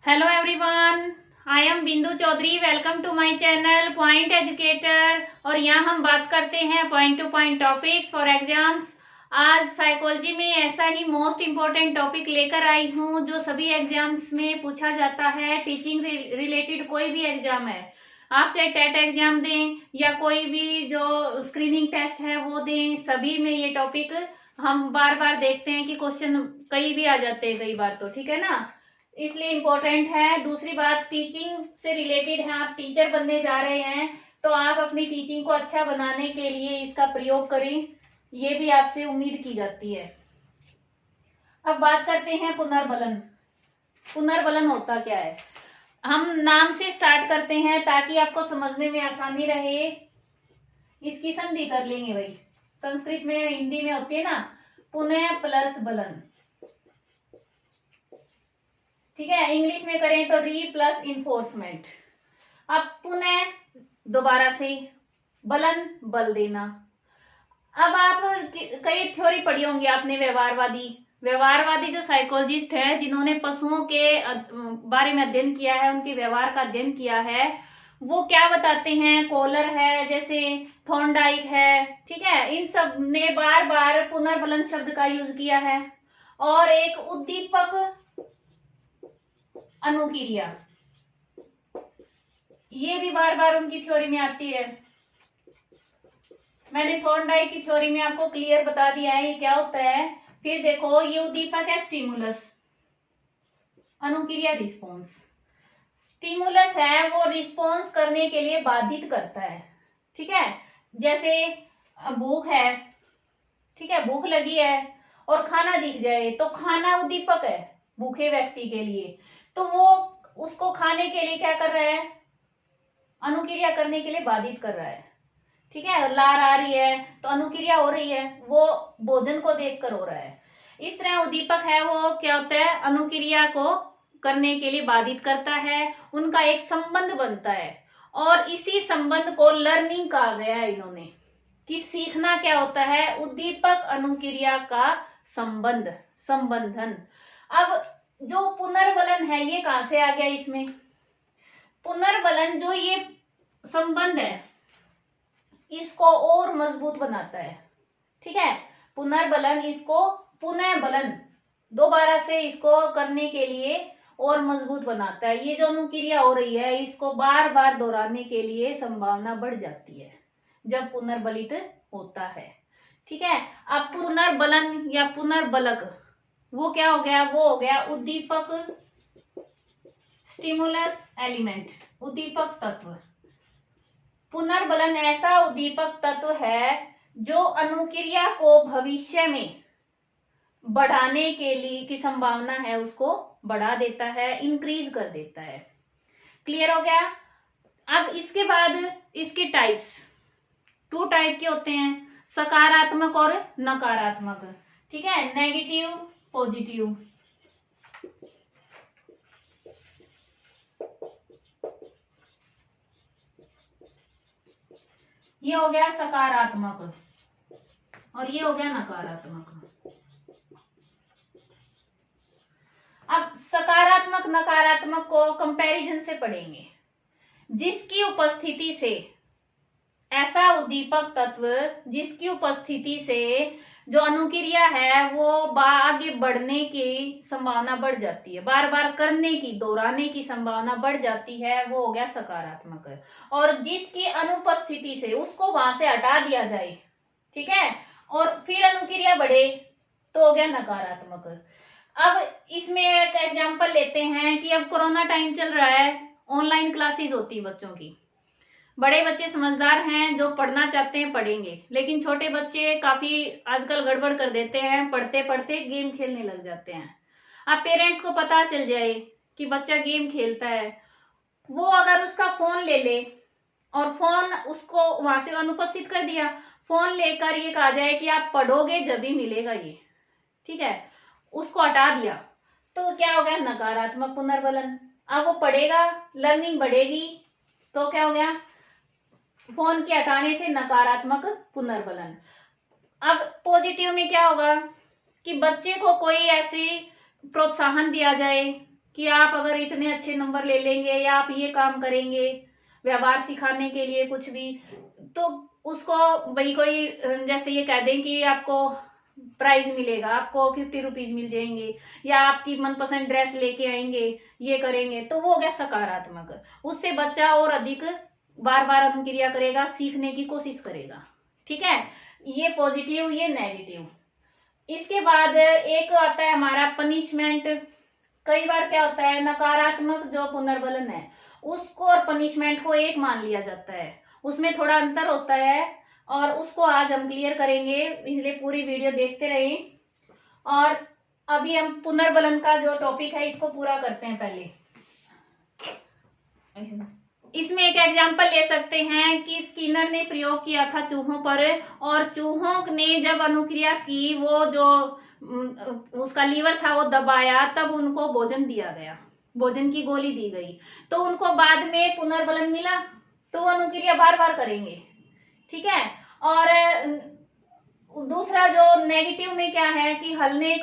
Hello everyone, I am Bindu Chaudhary. Welcome to my channel Point Educator. और यहाँ हम बात करते हैं point to point topics for exams. आज साइकोलॉजी में ऐसा ही मोस्ट इम्पोर्टेंट टॉपिक लेकर आई हूँ जो सभी एग्जाम्स में पूछा जाता है। टीचिंग रिलेटेड कोई भी एग्जाम है, आप चाहे टेट एग्जाम दें या कोई भी जो स्क्रीनिंग टेस्ट है वो दें, सभी में ये टॉपिक हम बार बार देखते हैं कि क्वेश्चन कई भी आ जाते हैं कई बार, तो ठीक है ना, इसलिए इम्पोर्टेंट है। दूसरी बात, टीचिंग से रिलेटेड है, आप टीचर बनने जा रहे हैं तो आप अपनी टीचिंग को अच्छा बनाने के लिए इसका प्रयोग करें, ये भी आपसे उम्मीद की जाती है। अब बात करते हैं पुनर्बलन। पुनर्बलन होता क्या है, हम नाम से स्टार्ट करते हैं ताकि आपको समझने में आसानी रहे। इसकी संधि कर लेंगे भाई, संस्कृत में हिंदी में होती है ना, पुनः प्लस बलन, ठीक है। इंग्लिश में करें तो री प्लस इन्फोर्समेंट। अब पुनः दोबारा से, बलन बल देना। अब आप कई थ्योरी पढ़ी होंगी आपने, व्यवहारवादी जो साइकोलॉजिस्ट है जिन्होंने पशुओं के बारे में अध्ययन किया है, उनके व्यवहार का अध्ययन किया है, वो क्या बताते हैं, कोलर है, जैसे थॉर्नडाइक है, ठीक है, इन सब ने बार बार पुनर्बलन शब्द का यूज किया है। और एक उद्दीपक अनुक्रिया, ये भी बार बार उनकी थ्योरी में आती है। मैंने थॉर्नडाइक की थ्योरी में आपको क्लियर बता दिया है ये क्या होता है। फिर देखो, ये उद्दीपक है स्टिमुलस, अनुक्रिया रिस्पॉन्स। स्टिमुलस है वो रिस्पॉन्स करने के लिए बाधित करता है, ठीक है। जैसे भूख है, ठीक है, भूख लगी है और खाना दिख जाए तो खाना उद्दीपक है भूखे व्यक्ति के लिए, तो वो उसको खाने के लिए क्या कर रहा है, अनुक्रिया करने के लिए बाधित कर रहा है, ठीक है। लार आ रही है तो अनुक्रिया हो रही है, वो भोजन को देखकर हो रहा है। इस तरह उद्दीपक है वो क्या होता है, अनुक्रिया को करने के लिए बाधित करता है, उनका एक संबंध बनता है। और इसी संबंध को लर्निंग कहा गया है इन्होंने, कि सीखना क्या होता है, उद्दीपक अनुक्रिया का संबंध, संबंधन। अब जो पुनर्बलन है ये कहां से आ गया, इसमें पुनर्बलन जो ये संबंध है इसको और मजबूत बनाता है, ठीक है। पुनर्बलन इसको पुनः बलन, दोबारा से इसको करने के लिए और मजबूत बनाता है। ये जो अनुक्रिया हो रही है इसको बार बार दोहराने के लिए संभावना बढ़ जाती है जब पुनर्बलित होता है, ठीक है। अब पुनर्बलन या पुनर्बलक वो क्या हो गया, वो हो गया उद्दीपक, स्टिमुलस एलिमेंट, उद्दीपक तत्व। पुनर्बलन ऐसा उद्दीपक तत्व है जो अनुक्रिया को भविष्य में बढ़ाने के लिए की संभावना है उसको बढ़ा देता है, इंक्रीज कर देता है। क्लियर हो गया। अब इसके बाद इसके टाइप्स, 2 टाइप के होते हैं, सकारात्मक और नकारात्मक, ठीक है, नेगेटिव पॉजिटिव। ये हो गया सकारात्मक और ये हो गया नकारात्मक। अब सकारात्मक नकारात्मक को कंपैरिजन से पढ़ेंगे। जिसकी उपस्थिति से, ऐसा उद्दीपक तत्व जिसकी उपस्थिति से जो अनुक्रिया है वो आगे बढ़ने की संभावना बढ़ जाती है, बार बार करने की, दोहराने की संभावना बढ़ जाती है, वो हो गया सकारात्मक। और जिसकी अनुपस्थिति से उसको वहां से हटा दिया जाए, ठीक है, और फिर अनुक्रिया बढ़े तो हो गया नकारात्मक। अब इसमें एक एग्जांपल लेते हैं कि अब कोरोना टाइम चल रहा है, ऑनलाइन क्लासेस होती है बच्चों की। बड़े बच्चे समझदार हैं, जो पढ़ना चाहते हैं पढ़ेंगे, लेकिन छोटे बच्चे काफी आजकल गड़बड़ कर देते हैं, पढ़ते पढ़ते गेम खेलने लग जाते हैं। अब पेरेंट्स को पता चल जाए कि बच्चा गेम खेलता है, वो अगर उसका फोन ले ले और फोन उसको वहां से अनुपस्थित कर दिया, फोन लेकर ये कहा जाए कि आप पढ़ोगे जब ही मिलेगा ये, ठीक है, उसको हटा दिया तो क्या हो गया, नकारात्मक पुनर्बलन। अब वो पढ़ेगा, लर्निंग बढ़ेगी, तो क्या हो गया, फोन के हटाने से नकारात्मक पुनर्बलन। अब पॉजिटिव में क्या होगा कि बच्चे को कोई ऐसी प्रोत्साहन दिया जाए कि आप अगर इतने अच्छे नंबर ले लेंगे या आप ये काम करेंगे व्यवहार सिखाने के लिए कुछ भी, तो उसको भाई कोई जैसे ये कह दें कि आपको प्राइज मिलेगा, आपको 50 रुपीज मिल जाएंगे, या आपकी मनपसंद ड्रेस लेके आएंगे, ये करेंगे, तो वो हो गया सकारात्मक। उससे बच्चा और अधिक बार बार अनुक्रिया करेगा, सीखने की कोशिश करेगा। ठीक है, ये पॉजिटिव, ये नेगेटिव। इसके बाद एक आता है हमारा पनिशमेंट। कई बार क्या होता है, नकारात्मक जो पुनर्बलन है उसको और पनिशमेंट को एक मान लिया जाता है, उसमें थोड़ा अंतर होता है, और उसको आज हम क्लियर करेंगे, इसलिए पूरी वीडियो देखते रहें। और अभी हम पुनर्बलन का जो टॉपिक है इसको पूरा करते हैं पहले। इसमें एक एग्जाम्पल ले सकते हैं कि स्किनर ने प्रयोग किया था चूहों पर, और चूहों ने जब अनुक्रिया की, वो जो उसका लीवर था वो दबाया, तब उनको भोजन दिया गया, भोजन की गोली दी गई, तो उनको बाद में पुनर्बलन मिला, तो वो अनुक्रिया बार बार करेंगे। ठीक है, और दूसरा जो नेगेटिव में क्या है कि हल ने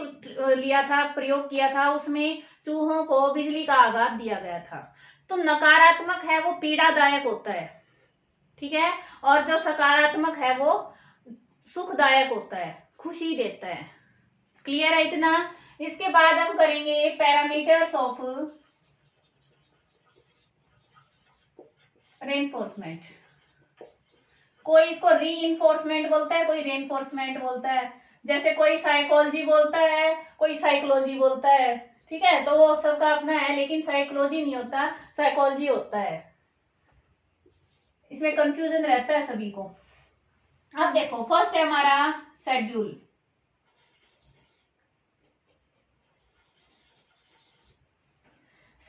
लिया था, प्रयोग किया था, उसमें चूहों को बिजली का आघात दिया गया था, तो नकारात्मक है वो पीड़ादायक होता है। ठीक है, और जो सकारात्मक है वो सुखदायक होता है, खुशी देता है। क्लियर है इतना? इसके बाद हम करेंगे पैरामीटर्स ऑफ रेनफोर्समेंट। कोई इसको रीइंफोर्समेंट बोलता है, कोई रेनफोर्समेंट बोलता है, जैसे कोई साइकोलॉजी बोलता है, कोई साइकोलॉजी बोलता है। ठीक है, तो वो सबका अपना है, लेकिन साइकोलॉजी नहीं होता, साइकोलॉजी होता है। इसमें कंफ्यूजन रहता है सभी को। अब देखो, फर्स्ट है हमारा शेड्यूल।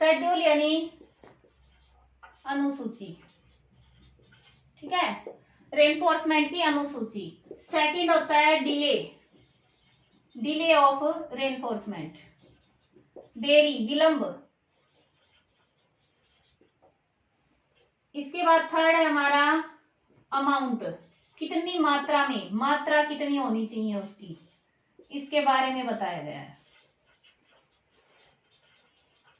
शेड्यूल यानी अनुसूची। ठीक है, रेनफोर्समेंट की अनुसूची। सेकंड होता है डिले, डिले ऑफ रेनफोर्समेंट, देरी, विलंब। इसके बाद थर्ड है हमारा अमाउंट, कितनी मात्रा में, मात्रा कितनी होनी चाहिए उसकी, इसके बारे में बताया गया है।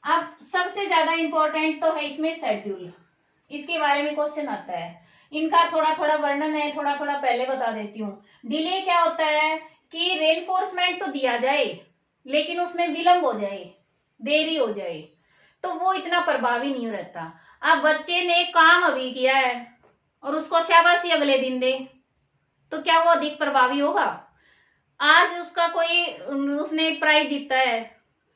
अब सबसे ज्यादा इंपॉर्टेंट तो है इसमें शेड्यूल, इसके बारे में क्वेश्चन आता है। इनका थोड़ा थोड़ा वर्णन है, थोड़ा थोड़ा पहले बता देती हूँ। डिले क्या होता है कि रेनफोर्समेंट तो दिया जाए लेकिन उसमें विलंब हो जाए, देरी हो जाए, तो वो इतना प्रभावी नहीं रहता। अब बच्चे ने काम अभी किया है और उसको शाबाशी अगले दिन दे, तो क्या वो अधिक प्रभावी होगा? आज उसका कोई, उसने प्राइज जीता है,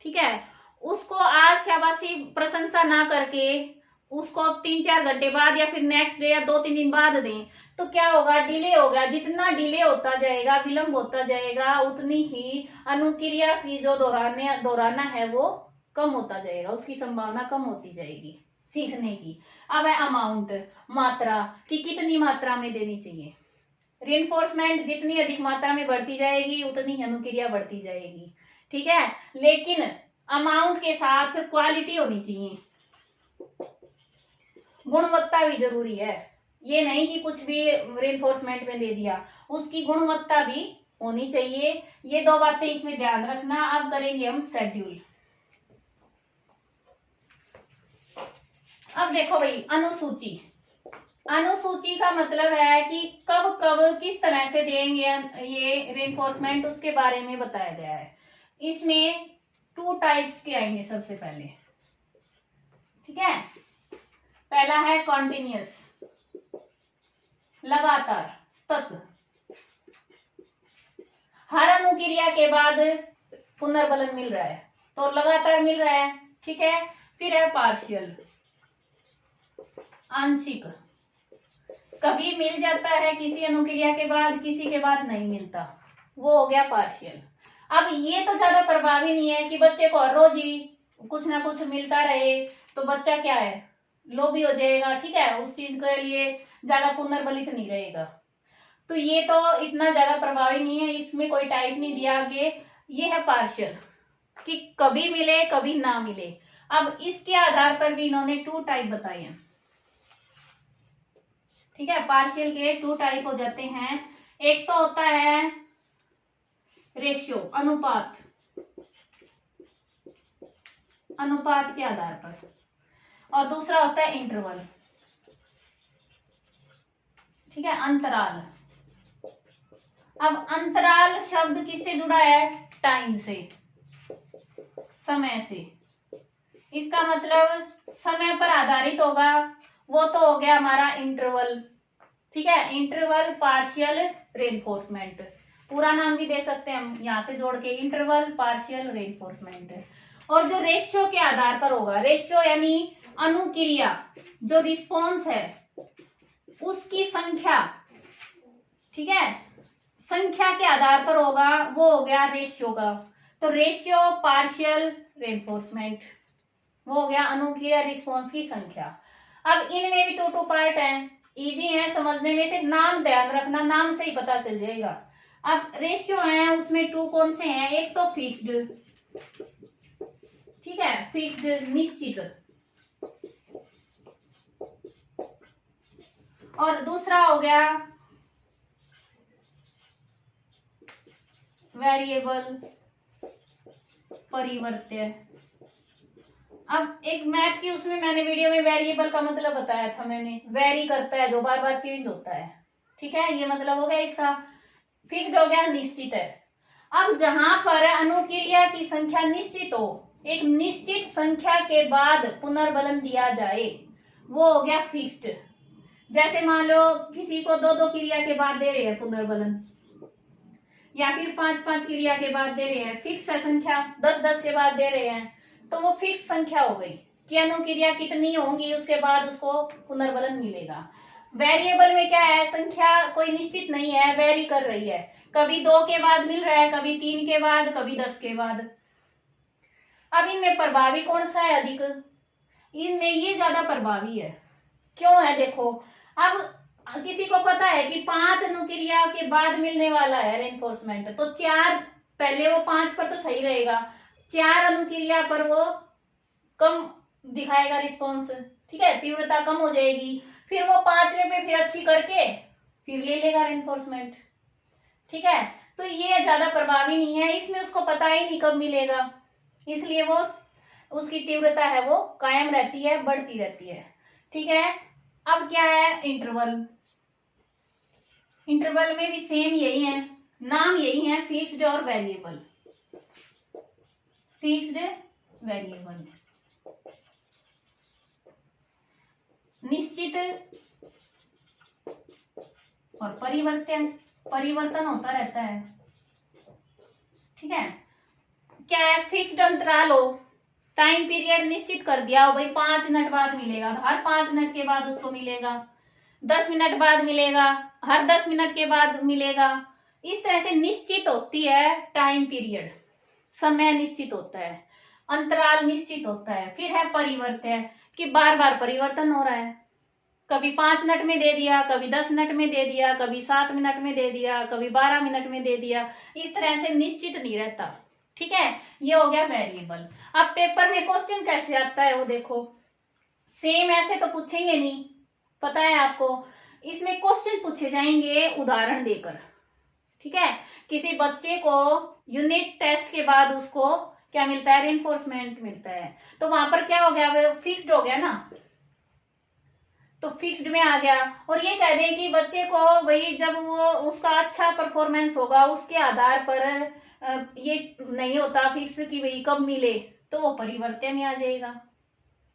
ठीक है, उसको आज शाबाशी प्रशंसा ना करके उसको 3-4 घंटे बाद या फिर नेक्स्ट डे या 2-3 दिन बाद दें, तो क्या होगा? डिले होगा। जितना डिले होता जाएगा, विलंब होता जाएगा, उतनी ही अनुक्रिया की जो दोहराना है वो कम होता जाएगा, उसकी संभावना कम होती जाएगी सीखने की। अब है अमाउंट, मात्रा, कि कितनी मात्रा में देनी चाहिए। रेनफोर्समेंट जितनी अधिक मात्रा में बढ़ती जाएगी उतनी ही अनुक्रिया बढ़ती जाएगी। ठीक है, लेकिन अमाउंट के साथ क्वालिटी होनी चाहिए, गुणवत्ता भी जरूरी है। ये नहीं कि कुछ भी रेनफोर्समेंट में दे दिया, उसकी गुणवत्ता भी होनी चाहिए। ये दो बातें इसमें ध्यान रखना। अब करेंगे हम शेड्यूल। अब देखो भाई, अनुसूची। अनुसूची का मतलब है कि कब कब किस तरह से देंगे ये रेनफोर्समेंट, उसके बारे में बताया गया है। इसमें 2 टाइप्स के आएंगे सबसे पहले। ठीक है, पहला है कॉन्टिन्यूअस, लगातार, सतत, हर अनुक्रिया के बाद पुनर्बलन मिल रहा है तो लगातार मिल रहा है। ठीक है, फिर है पार्शियल, आंशिक, कभी मिल जाता है किसी अनुक्रिया के बाद, किसी के बाद नहीं मिलता, वो हो गया पार्शियल। अब ये तो ज्यादा प्रभावी नहीं है कि बच्चे को रोज ही कुछ ना कुछ मिलता रहे, तो बच्चा क्या है, लोभी हो जाएगा। ठीक है, उस चीज के लिए ज्यादा पुनर्बलित नहीं रहेगा, तो ये तो इतना ज्यादा प्रभावी नहीं है। इसमें कोई टाइप नहीं दिया आगे। ये है पार्शियल, कि कभी मिले कभी ना मिले। अब इसके आधार पर भी इन्होंने 2 टाइप बताए हैं। ठीक है, पार्शियल के 2 टाइप हो जाते हैं। एक तो होता है रेशियो, अनुपात, अनुपात के आधार पर, और दूसरा होता है इंटरवल, ठीक है, अंतराल। अब अंतराल शब्द किससे जुड़ा है? टाइम से, समय से। इसका मतलब समय पर आधारित होगा, वो तो हो गया हमारा इंटरवल, ठीक है, इंटरवल पार्शियल रेनफोर्समेंट, पूरा नाम भी दे सकते हैं हम यहां से जोड़ के, इंटरवल पार्शियल रेनफोर्समेंट। और जो रेशियो के आधार पर होगा, रेशियो यानी अनुक्रिया, जो रिस्पॉन्स है उसकी संख्या, ठीक है, संख्या के आधार पर होगा, वो हो गया रेशियो का। तो रेशियो पार्शियल रेनफोर्समेंट, वो हो गया अनुक्रिया रिस्पॉन्स की संख्या। अब इनमें भी टू पार्ट है, इजी है समझने में, से नाम ध्यान रखना, नाम से ही पता चल जाएगा। अब रेशियो है, उसमें टू कौन से हैं? एक तो फिक्स्ड, ठीक है, फिक्स्ड निश्चित, और दूसरा हो गया वेरिएबल, परिवर्त्य। अब एक मैथ की उसमें मैंने वीडियो में वेरिएबल का मतलब बताया था मैंने, वेरी करता है, जो बार बार चेंज होता है, ठीक है, ये मतलब हो गया इसका। फिक्स्ड हो गया, निश्चित है। अब जहां पर अनुक्रिया की संख्या निश्चित हो, एक निश्चित संख्या के बाद पुनर्बलन दिया जाए, वो हो गया फिक्स्ड। जैसे मान लो किसी को दो क्रिया के बाद दे रहे हैं पुनर्बलन, या फिर 5 क्रिया के बाद दे रहे हैं, फिक्स है संख्या, 10 के बाद दे रहे हैं, तो वो फिक्स संख्या हो गई कि अनुक्रिया कितनी होंगी उसके बाद उसको पुनर्बलन मिलेगा। वेरिएबल में क्या है? संख्या कोई निश्चित नहीं है, वेरी कर रही है, कभी 2 के बाद मिल रहा है, कभी 3 के बाद, कभी 10 के बाद। अब इनमें प्रभावी कौन सा है अधिक? इनमें ये ज्यादा प्रभावी है। क्यों है? देखो, अब किसी को पता है कि 5 अनुक्रिया के बाद मिलने वाला है रेनफोर्समेंट, तो 4 पहले वो 5 पर तो सही रहेगा, 4 अनुक्रिया पर वो कम दिखाएगा रिस्पॉन्स, ठीक है, तीव्रता कम हो जाएगी, फिर वो 5वें पे फिर अच्छी करके फिर ले लेगा रेनफोर्समेंट, ठीक है। तो ये ज्यादा प्रभावी नहीं है, इसमें उसको पता ही नहीं कब मिलेगा, इसलिए वो उसकी तीव्रता है वो कायम रहती है, बढ़ती रहती है, ठीक है। अब क्या है? इंटरवल। इंटरवल में भी सेम यही है, नाम यही है, फिक्स्ड और वेरिएबल, फिक्स्ड वेरिएबल, निश्चित और परिवर्तन होता रहता है, ठीक है। क्या है? फिक्स्ड अंतराल हो, टाइम पीरियड निश्चित कर दिया हो, भाई 5 मिनट बाद मिलेगा, तो हर 5 मिनट के बाद उसको मिलेगा, 10 मिनट बाद मिलेगा, हर 10 मिनट के बाद मिलेगा, इस तरह से निश्चित होती है टाइम पीरियड, समय निश्चित होता है, अंतराल निश्चित होता है। फिर है परिवर्त्य, कि बार बार परिवर्तन हो रहा है, कभी 5 मिनट में दे दिया, कभी 10 मिनट में दे दिया, कभी 7 मिनट में दे दिया, कभी 12 मिनट में दे दिया, इस तरह से निश्चित नहीं रहता, ठीक है। ये हो गया वेरिएबल। अब पेपर में क्वेश्चन कैसे आता है वो देखो, सेम ऐसे तो पूछेंगे नहीं, पता है आपको, इसमें क्वेश्चन पूछे जाएंगे उदाहरण देकर, ठीक है। किसी बच्चे को यूनिट टेस्ट के बाद उसको क्या मिलता है? रेनफोर्समेंट मिलता है, तो वहां पर क्या हो गया? फिक्स्ड हो गया ना, तो फिक्स्ड में आ गया। और ये कह दें कि बच्चे को भाई जब वो उसका अच्छा परफॉर्मेंस होगा उसके आधार पर ये नहीं होता फिक्स कि भाई कब मिले, तो वो परिवर्तन में आ जाएगा।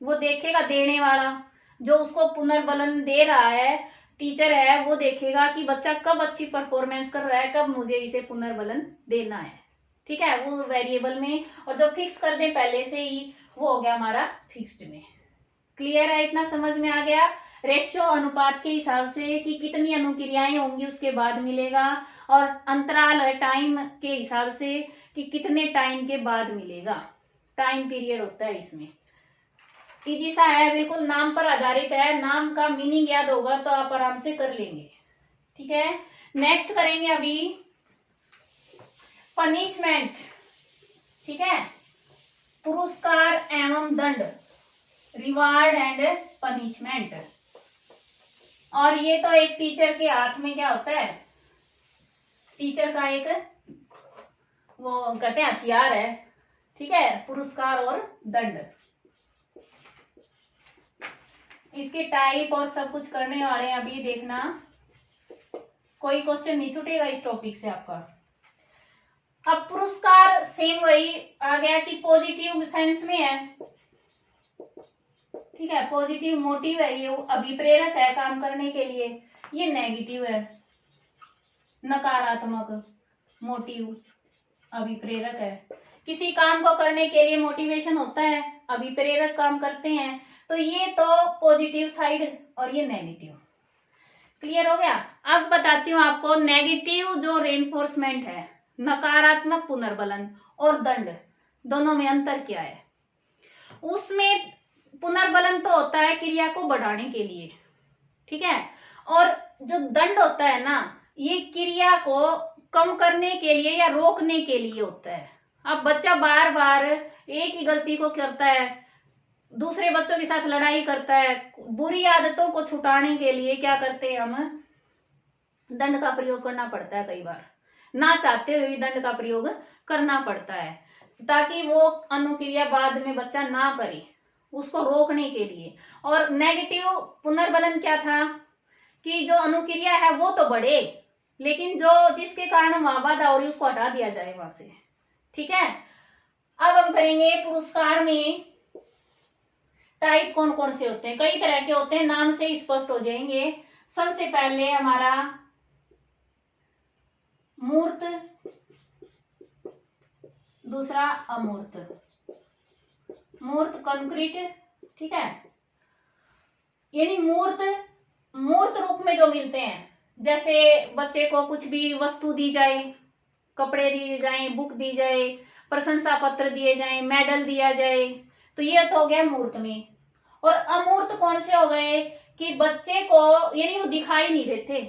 वो देखेगा, देने वाला जो उसको पुनर्बलन दे रहा है, टीचर है, वो देखेगा कि बच्चा कब अच्छी परफॉर्मेंस कर रहा है, कब मुझे इसे पुनर्बलन देना है, ठीक है, वो वेरिएबल में। और जो फिक्स कर दे पहले से ही, वो हो गया हमारा फिक्स्ड में। क्लियर है? इतना समझ में आ गया? रेशियो अनुपात के हिसाब से कि कितनी अनुक्रियाएं होंगी उसके बाद मिलेगा, और अंतराल है टाइम के हिसाब से कि कितने टाइम के बाद मिलेगा, टाइम पीरियड होता है इसमें। इजी सा है, बिल्कुल नाम पर आधारित है, नाम का मीनिंग याद होगा तो आप आराम से कर लेंगे, ठीक है। नेक्स्ट करेंगे अभी पनिशमेंट, ठीक है, पुरस्कार एवं दंड, रिवार्ड एंड पनिशमेंट। और ये तो एक टीचर के हाथ में क्या होता है? टीचर का एक वो कहते हैं हथियार है, ठीक है, पुरस्कार और दंड। इसके टाइप और सब कुछ करने वाले हैं, अभी देखना कोई क्वेश्चन नहीं छूटेगा इस टॉपिक से आपका। अब पुरस्कार सेम वही आ गया कि पॉजिटिव सेंस में है, ठीक है, पॉजिटिव मोटिव है, ये अभिप्रेरक है काम करने के लिए। ये नेगेटिव है, नकारात्मक मोटिव, अभिप्रेरक है। किसी काम को करने के लिए मोटिवेशन होता है, अभिप्रेरक काम करते हैं, तो ये तो पॉजिटिव साइड और ये नेगेटिव। क्लियर हो गया। अब बताती हूँ आपको नेगेटिव जो रेनफोर्समेंट है, नकारात्मक पुनर्बलन और दंड, दोनों में अंतर क्या है। उसमें पुनर्बलन तो होता है क्रिया को बढ़ाने के लिए, ठीक है, और जो दंड होता है ना, ये क्रिया को कम करने के लिए या रोकने के लिए होता है। अब बच्चा बार बार एक ही गलती को करता है, दूसरे बच्चों के साथ लड़ाई करता है, बुरी आदतों को छुटाने के लिए क्या करते हैं हम, दंड का प्रयोग करना पड़ता है। कई बार ना चाहते हुए भी दंड का प्रयोग करना पड़ता है, ताकि वो अनुक्रिया बाद में बच्चा ना करे, उसको रोकने के लिए। और नेगेटिव पुनर्बलन क्या था कि जो अनुक्रिया है वो तो बढ़े, लेकिन जो जिसके कारण वहां बाधा हो रही उसको हटा दिया जाए वहां से, ठीक है। अब हम करेंगे पुरस्कार में टाइप कौन कौन से होते हैं। कई तरह के होते हैं, नाम से स्पष्ट हो जाएंगे। सबसे पहले हमारा मूर्त, दूसरा अमूर्त। मूर्त कंक्रीट, ठीक है, यानी मूर्त रूप में जो मिलते हैं, जैसे बच्चे को कुछ भी वस्तु दी जाए, कपड़े दिए जाए, बुक दी जाए, प्रशंसा पत्र दिए जाए, मेडल दिया जाए, तो ये तो हो गया मूर्त में। और अमूर्त कौन से हो गए कि बच्चे को यानी वो दिखाई नहीं देते,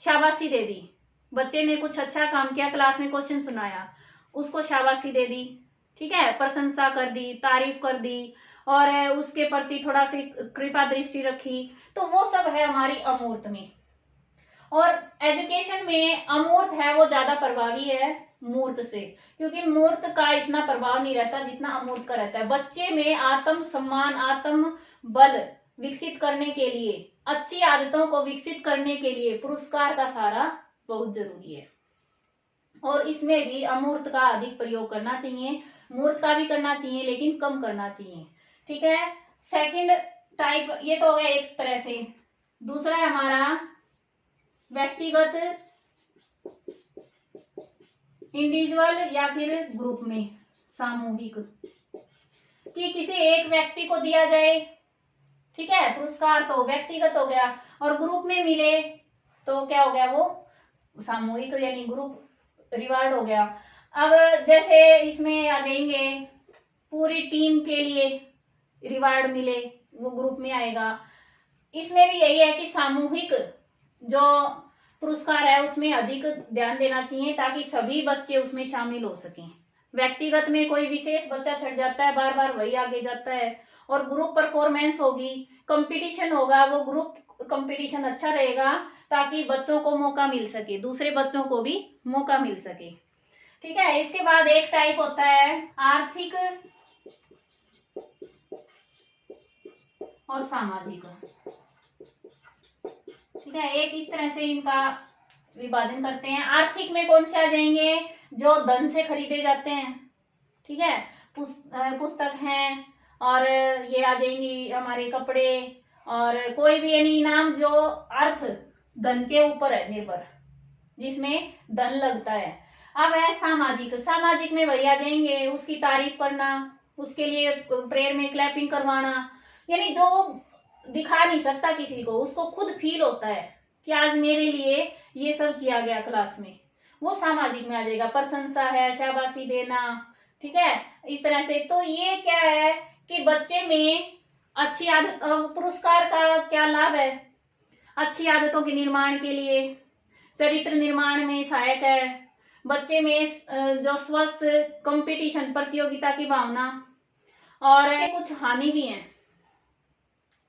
शाबाशी दे दी, बच्चे ने कुछ अच्छा काम किया, क्लास में क्वेश्चन सुनाया, उसको शाबाशी दे दी, ठीक है, प्रशंसा कर दी, तारीफ कर दी, और उसके प्रति थोड़ा सी कृपा दृष्टि रखी, तो वो सब है हमारी अमूर्त में। और एजुकेशन में अमूर्त है वो ज्यादा प्रभावी है मूर्त से, क्योंकि मूर्त का इतना प्रभाव नहीं रहता जितना अमूर्त का रहता है। बच्चे में आत्म सम्मान, आत्म बल विकसित करने के लिए, अच्छी आदतों को विकसित करने के लिए पुरस्कार का सहारा बहुत जरूरी है। और इसमें भी अमूर्त का अधिक प्रयोग करना चाहिए, मूर्त का भी करना चाहिए लेकिन कम करना चाहिए, ठीक है। सेकंड टाइप ये तो हो गया एक तरह से। दूसरा है हमारा व्यक्तिगत, इंडिविजुअल या फिर ग्रुप में, सामूहिक, कि किसी एक व्यक्ति को दिया जाए, ठीक है, पुरस्कार तो व्यक्तिगत हो गया, और ग्रुप में मिले तो क्या हो गया, वो सामूहिक यानी ग्रुप रिवार्ड हो गया। अब जैसे इसमें आ जाएंगे पूरी टीम के लिए रिवार्ड मिले, वो ग्रुप में आएगा। इसमें भी यही है कि सामूहिक जो पुरस्कार है उसमें अधिक ध्यान देना चाहिए ताकि सभी बच्चे उसमें शामिल हो सकें। व्यक्तिगत में कोई विशेष बच्चा छट जाता है, बार बार वही आगे जाता है। और ग्रुप परफॉर्मेंस होगी, कंपटीशन होगा, वो ग्रुप कंपटीशन अच्छा रहेगा ताकि बच्चों को मौका मिल सके, दूसरे बच्चों को भी मौका मिल सके, ठीक है। इसके बाद एक टाइप होता है आर्थिक और सामाजिक, ठीक है। एक इस तरह से इनका विभाजन करते हैं। आर्थिक में कौन से आ जाएंगे, जो धन से खरीदे जाते हैं, ठीक है, पुस्तक हैं, और ये आ जाएंगी हमारे कपड़े, और कोई भी यानी इनाम जो अर्थ धन के ऊपर है निर्भर, जिसमें धन लगता है। अब है सामाजिक। सामाजिक में वही आ जाएंगे उसकी तारीफ करना, उसके लिए प्रेयर में क्लैपिंग करवाना, यानी जो दिखा नहीं सकता किसी को, उसको खुद फील होता है कि आज मेरे लिए ये सब किया गया क्लास में, वो सामाजिक में आ जाएगा। प्रशंसा है, शाबाशी देना, ठीक है, इस तरह से। तो ये क्या है कि बच्चे में अच्छी आदत, पुरस्कार का क्या लाभ है, अच्छी आदतों के निर्माण के लिए, चरित्र निर्माण में सहायक है, बच्चे में जो स्वस्थ कंपटीशन प्रतियोगिता की भावना, और कुछ हानि भी है,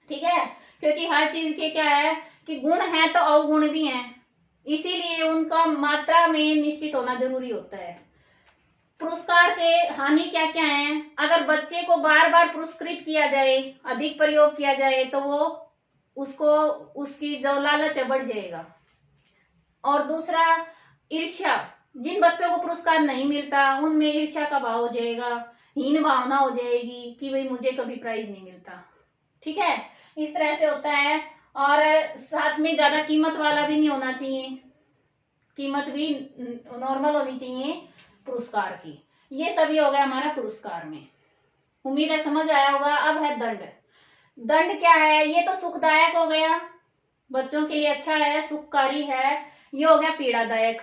ठीक है, क्योंकि हर चीज के क्या है कि गुण है तो अवगुण भी हैं, इसीलिए उनका मात्रा में निश्चित होना जरूरी होता है। पुरस्कार के हानि क्या क्या हैं? अगर बच्चे को बार बार पुरस्कृत किया जाए, अधिक प्रयोग किया जाए, तो वो उसको उसकी जो लालच है बढ़ जाएगा। और दूसरा, ईर्ष्या, जिन बच्चों को पुरस्कार नहीं मिलता उनमें ईर्ष्या का भाव हो जाएगा, हीन भावना हो जाएगी कि भाई मुझे कभी प्राइज नहीं मिलता। ठीक है, इस तरह से होता है। और साथ में ज्यादा कीमत वाला भी नहीं होना चाहिए, कीमत भी नॉर्मल होनी चाहिए पुरस्कार की। ये सभी हो गया हमारा पुरस्कार में। उम्मीद है समझ आया होगा। अब है दंड। दंड क्या है? ये तो सुखदायक हो गया, बच्चों के लिए अच्छा है, सुखकारी है। ये हो गया पीड़ादायक।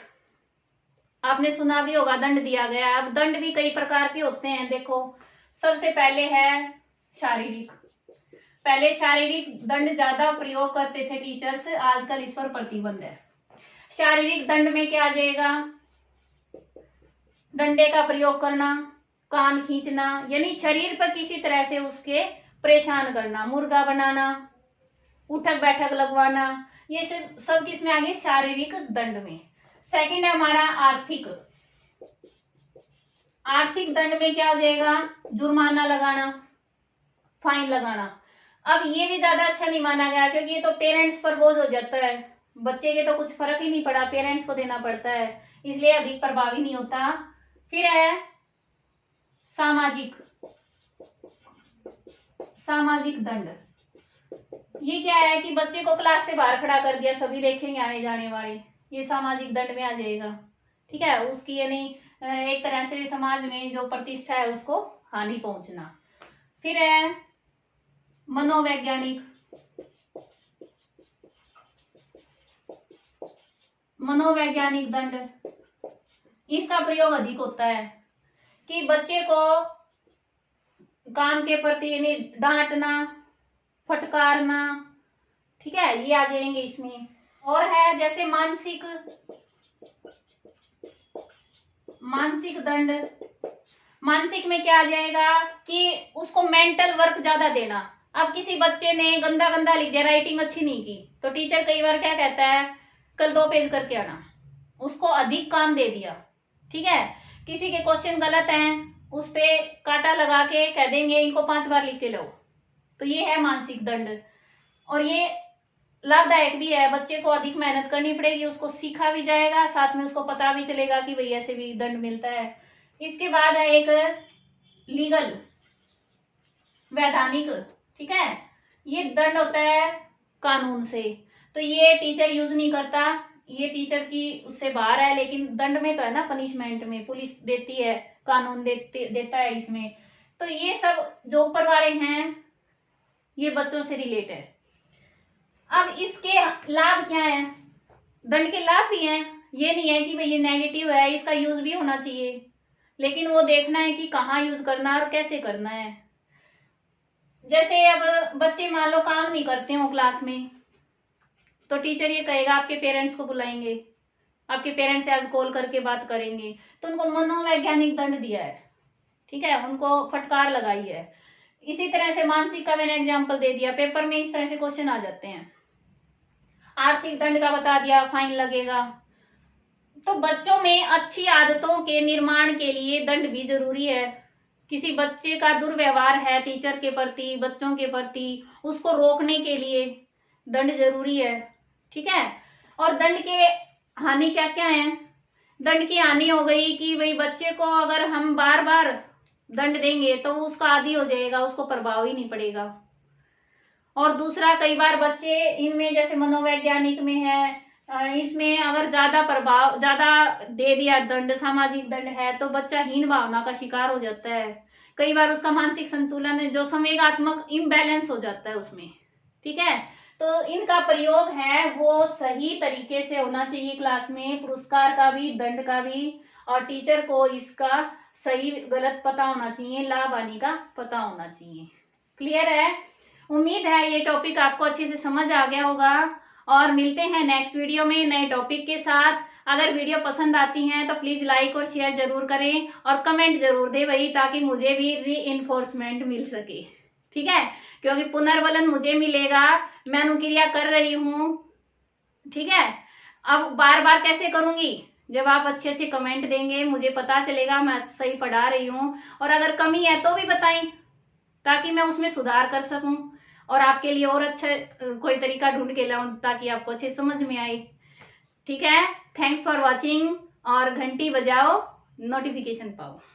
आपने सुना भी होगा दंड दिया गया। अब दंड भी कई प्रकार के होते हैं। देखो, सबसे पहले है शारीरिक। पहले शारीरिक दंड ज्यादा प्रयोग करते थे टीचर्स, आजकल इस पर प्रतिबंध है। शारीरिक दंड में क्या आ जाएगा? डंडे का प्रयोग करना, कान खींचना, यानी शरीर पर किसी तरह से उसके परेशान करना, मुर्गा बनाना, उठक बैठक लगवाना, ये सब किस में आ गए? शारीरिक दंड में। सेकंड है हमारा आर्थिक। आर्थिक दंड में क्या हो जाएगा? जुर्माना लगाना, फाइन लगाना। अब ये भी ज्यादा अच्छा नहीं माना गया, क्योंकि ये तो पेरेंट्स पर बोझ हो जाता है। बच्चे के तो कुछ फर्क ही नहीं पड़ा, पेरेंट्स को देना पड़ता है, इसलिए अधिक प्रभावी नहीं होता। फिर है सामाजिक। सामाजिक दंड, ये क्या है कि बच्चे को क्लास से बाहर खड़ा कर दिया, सभी देखेंगे आने जाने वाले, ये सामाजिक दंड में आ जाएगा। ठीक है, उसकी यानी एक तरह से समाज में जो प्रतिष्ठा है उसको हानि पहुंचना। फिर है मनोवैज्ञानिक। मनोवैज्ञानिक दंड, इसका प्रयोग अधिक होता है कि बच्चे को काम के प्रति यानी डांटना, फटकारना। ठीक है, ये आ जाएंगे इसमें। और है जैसे मानसिक दंड। मानसिक में क्या आ जाएगा कि उसको मेंटल वर्क ज्यादा देना। अब किसी बच्चे ने गंदा गंदा लिख दिया, राइटिंग अच्छी नहीं की, तो टीचर कई बार क्या कहता है, कल 2 पेज करके आना, उसको अधिक काम दे दिया। ठीक है, किसी के क्वेश्चन गलत हैं, उस पे काटा लगा के कह देंगे इनको 5 बार लिख के लो। तो ये है मानसिक दंड, और ये लाभदायक भी है। बच्चे को अधिक मेहनत करनी पड़ेगी, उसको सीखा भी जाएगा, साथ में उसको पता भी चलेगा कि भाई ऐसे भी दंड मिलता है। इसके बाद है एक लीगल, वैधानिक। ठीक है, ये दंड होता है कानून से, तो ये टीचर यूज नहीं करता, ये टीचर की उससे बाहर है, लेकिन दंड में तो है ना, पनिशमेंट में पुलिस देती है, कानून देता है इसमें। तो ये सब जो ऊपर वाले हैं ये बच्चों से रिलेट है। अब इसके लाभ क्या है? दंड के लाभ भी हैं, ये नहीं है कि भाई ये नेगेटिव है, इसका यूज भी होना चाहिए, लेकिन वो देखना है कि कहाँ यूज करना है और कैसे करना है। जैसे अब बच्चे मान लो काम नहीं करते हो क्लास में, तो टीचर ये कहेगा आपके पेरेंट्स को बुलाएंगे, आपके पेरेंट्स से आज कॉल करके बात करेंगे, तो उनको मनोवैज्ञानिक दंड दिया है। ठीक है, उनको फटकार लगाई है। इसी तरह से मानसिक का मैंने एग्जाम्पल दे दिया, पेपर में इस तरह से क्वेश्चन आ जाते हैं। आर्थिक दंड का बता दिया, फाइन लगेगा। तो बच्चों में अच्छी आदतों के निर्माण के लिए दंड भी जरूरी है। किसी बच्चे का दुर्व्यवहार है टीचर के प्रति, बच्चों के प्रति, उसको रोकने के लिए दंड जरूरी है। ठीक है, और दंड के हानि क्या क्या है? दंड की हानि हो गई कि भाई बच्चे को अगर हम बार बार दंड देंगे तो उसका आदी हो जाएगा, उसको प्रभाव ही नहीं पड़ेगा। और दूसरा, कई बार बच्चे इनमें जैसे मनोवैज्ञानिक में है, इसमें अगर ज्यादा दे दिया दंड, सामाजिक दंड है, तो बच्चा हीन भावना का शिकार हो जाता है। कई बार उसका मानसिक संतुलन है जो संवेगात्मक इम्बैलेंस हो जाता है उसमें। ठीक है, तो इनका प्रयोग है वो सही तरीके से होना चाहिए क्लास में, पुरस्कार का भी, दंड का भी, और टीचर को इसका सही गलत पता होना चाहिए, लाभ हानि का पता होना चाहिए। क्लियर है? उम्मीद है ये टॉपिक आपको अच्छे से समझ आ गया होगा, और मिलते हैं नेक्स्ट वीडियो में नए टॉपिक के साथ। अगर वीडियो पसंद आती हैं तो प्लीज लाइक और शेयर जरूर करें, और कमेंट जरूर दें वही, ताकि मुझे भी रीइंफोर्समेंट मिल सके। ठीक है, क्योंकि पुनर्बलन मुझे मिलेगा, मैं अनुक्रिया कर रही हूँ। ठीक है, अब बार बार कैसे करूंगी, जब आप अच्छे अच्छे कमेंट देंगे मुझे पता चलेगा मैं सही पढ़ा रही हूँ, और अगर कमी है तो भी बताएं ताकि मैं उसमें सुधार कर सकूं और आपके लिए और अच्छा कोई तरीका ढूंढ के लाऊं ताकि आपको अच्छे समझ में आए। ठीक है, थैंक्स फॉर वॉचिंग, और घंटी बजाओ, नोटिफिकेशन पाओ।